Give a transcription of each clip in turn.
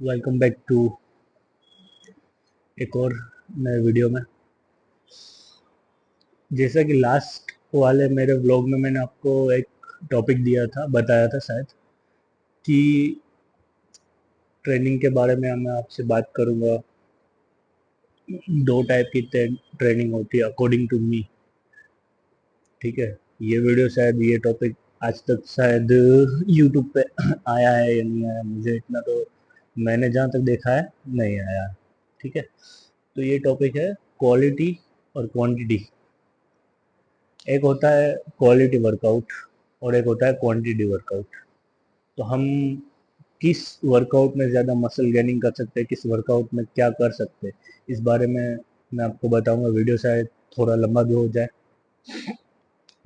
Welcome back to एक और नए वीडियो में। जैसा कि लास्ट वाले मेरे व्लॉग में मैंने आपको एक टॉपिक दिया था, बताया था शायद, कि ट्रेनिंग के बारे में मैं आपसे बात करूंगा। दो टाइप की ट्रेनिंग होती है अकॉर्डिंग टू मी। ठीक है, ये वीडियो शायद, ये टॉपिक आज तक शायद यूट्यूब पे आया है या नहीं आया, मुझे इतना तो, मैंने जहाँ तक देखा है नहीं आया। ठीक है, तो ये टॉपिक है क्वालिटी और क्वांटिटी। एक होता है क्वालिटी वर्कआउट और एक होता है क्वांटिटी वर्कआउट। तो हम किस वर्कआउट में ज़्यादा मसल गेनिंग कर सकते हैं, किस वर्कआउट में क्या कर सकते हैं, इस बारे में मैं आपको बताऊंगा। वीडियो शायद थोड़ा लंबा भी हो जाए,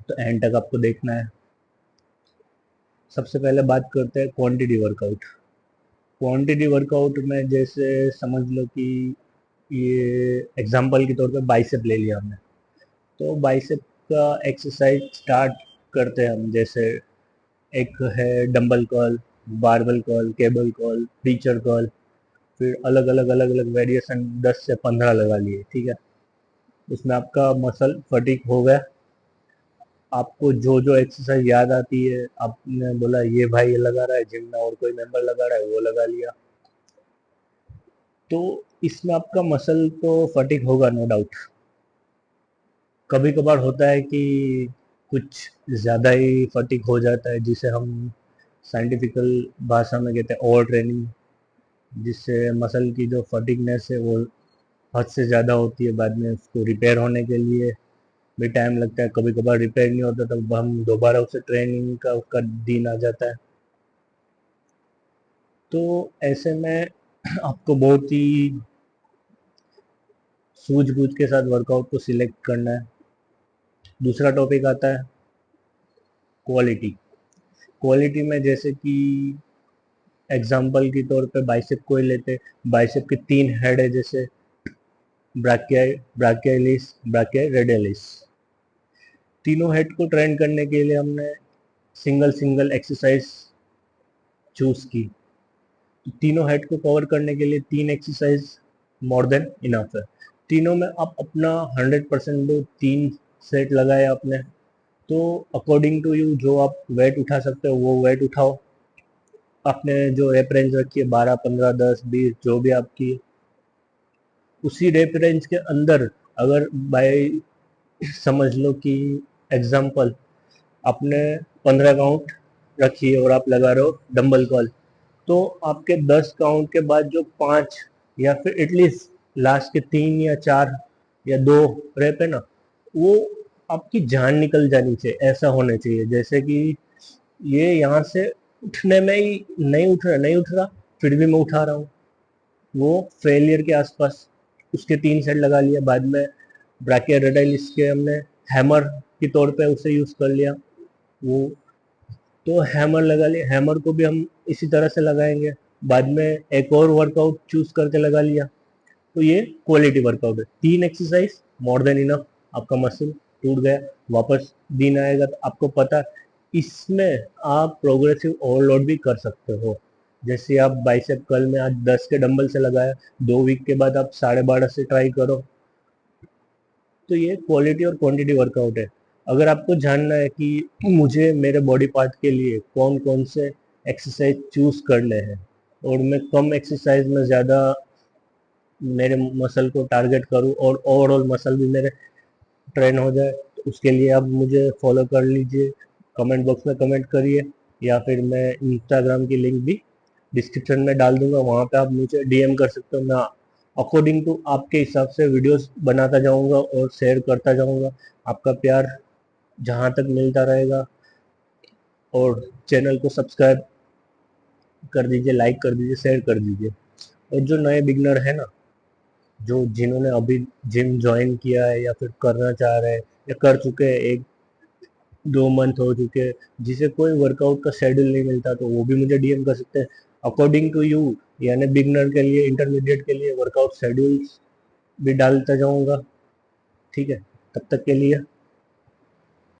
तो एंड तक आपको देखना है। सबसे पहले बात करते हैं क्वांटिटी वर्कआउट। क्वांटिटी वर्कआउट में जैसे समझ लो कि ये एग्जांपल के तौर पे बाइसेप ले लिया हमने, तो बाइसेप का एक्सरसाइज स्टार्ट करते हैं हम। जैसे एक है dumbbell curl, barbell curl, cable curl, preacher curl, फिर अलग अलग वेरिएशन 10 से 15 लगा लिए। ठीक है, उसमें आपका मसल फटीक हो गया। आपको जो जो एक्सरसाइज याद आती है, आपने बोला ये भाई ये लगा रहा है जिम में, और कोई मेंबर लगा रहा है वो लगा लिया, तो इसमें आपका मसल तो फटीक होगा, नो डाउट। कभी कभार होता है कि कुछ ज़्यादा ही फटीक हो जाता है, जिसे हम साइंटिफिकल भाषा में कहते हैं ओवर ट्रेनिंग, जिससे मसल की जो फटीगनेस है वो हद से ज़्यादा होती है। बाद में उसको रिपेयर होने के लिए भी टाइम लगता है। कभी कभार रिपेयर नहीं होता, तब हम दोबारा उसे ट्रेनिंग का उसका दिन आ जाता है। तो ऐसे में आपको बहुत ही सूझबूझ के साथ वर्कआउट को सिलेक्ट करना है। दूसरा टॉपिक आता है क्वालिटी। क्वालिटी में जैसे कि एग्जाम्पल के तौर पे बाइसेप को ही लेते। बाइसेप के 3 हेड है, जैसे ब्राकियालिस, ब्राकिया रेडियलिस। तीनों हेड को ट्रेन करने के लिए हमने सिंगल सिंगल एक्सरसाइज चूज की। तीनों हेड को कवर करने के लिए 3 एक्सरसाइज मोर देन इनफ है। तीनों में आप अपना 100% दो। 3 सेट लगाए आपने, तो अकॉर्डिंग टू यू जो आप वेट उठा सकते हो वो वेट उठाओ। आपने जो रेप रेंज रखी है 12, 15, 10, 20, जो भी आपकी, उसी रेप रेंज के अंदर, अगर बाय समझ लो कि एग्जाम्पल आपने 15 काउंट रखी है और आप लगा रहे हो डंबल कर्ल, तो आपके 10 काउंट के बाद जो 5 या फिर एटलीस्ट लास्ट के 3 या 4 या 2 रेप है ना, वो आपकी जान निकल जानी चाहिए, ऐसा होना चाहिए। जैसे कि ये यहाँ से उठने में ही नहीं उठ रहा, फिर भी मैं उठा रहा हूँ, वो फेलियर के आसपास। उसके 3 सेट लगा लिया। बाद में ब्राकियोरेडियलिस के हमने हैमर के तौर पे उसे यूज कर लिया, वो तो हैमर लगा लिया। हैमर को भी हम इसी तरह से लगाएंगे। बाद में एक और वर्कआउट चूज करके लगा लिया। तो ये क्वालिटी वर्कआउट है। 3 एक्सरसाइज मोर देन इनफ। आपका मसल टूट गया, वापस दिन आएगा, तो आपको पता। इसमें आप प्रोग्रेसिव ओवरलोड भी कर सकते हो। जैसे आप बाइसेप कर्ल में आज 10 के डंबल से लगाया, 2 वीक के बाद आप 12.5 से ट्राई करो। तो ये क्वालिटी और क्वांटिटी वर्कआउट है। अगर आपको जानना है कि मुझे मेरे बॉडी पार्ट के लिए कौन कौन से एक्सरसाइज चूज करने हैं, और मैं कम एक्सरसाइज में ज़्यादा मेरे मसल को टारगेट करूं और ओवरऑल मसल भी मेरे ट्रेन हो जाए, तो उसके लिए आप मुझे फॉलो कर लीजिए। कमेंट बॉक्स में कमेंट करिए, या फिर मैं इंस्टाग्राम की लिंक भी डिस्क्रिप्शन में डाल दूंगा, वहाँ पे आप मुझे डीएम कर सकते हो। मैं अकॉर्डिंग टू आपके हिसाब से वीडियोस बनाता जाऊंगा और शेयर करता जाऊंगा। आपका प्यार जहाँ तक मिलता रहेगा। और चैनल को सब्सक्राइब कर दीजिए, लाइक कर दीजिए, शेयर कर दीजिए। और जो नए बिगनर है ना, जो जिन्होंने अभी जिम ज्वाइन किया है या फिर करना चाह रहे हैं या कर चुके हैं, 1-2 मंथ हो चुके हैं, जिसे कोई वर्कआउट का शेड्यूल नहीं मिलता, तो वो भी मुझे डीएम कर सकते हैं। अकॉर्डिंग टू यू, यानी बिगनर के लिए, इंटरमीडिएट के लिए वर्कआउट शेड्यूल्स भी डालता जाऊंगा। ठीक है, तब तक के लिए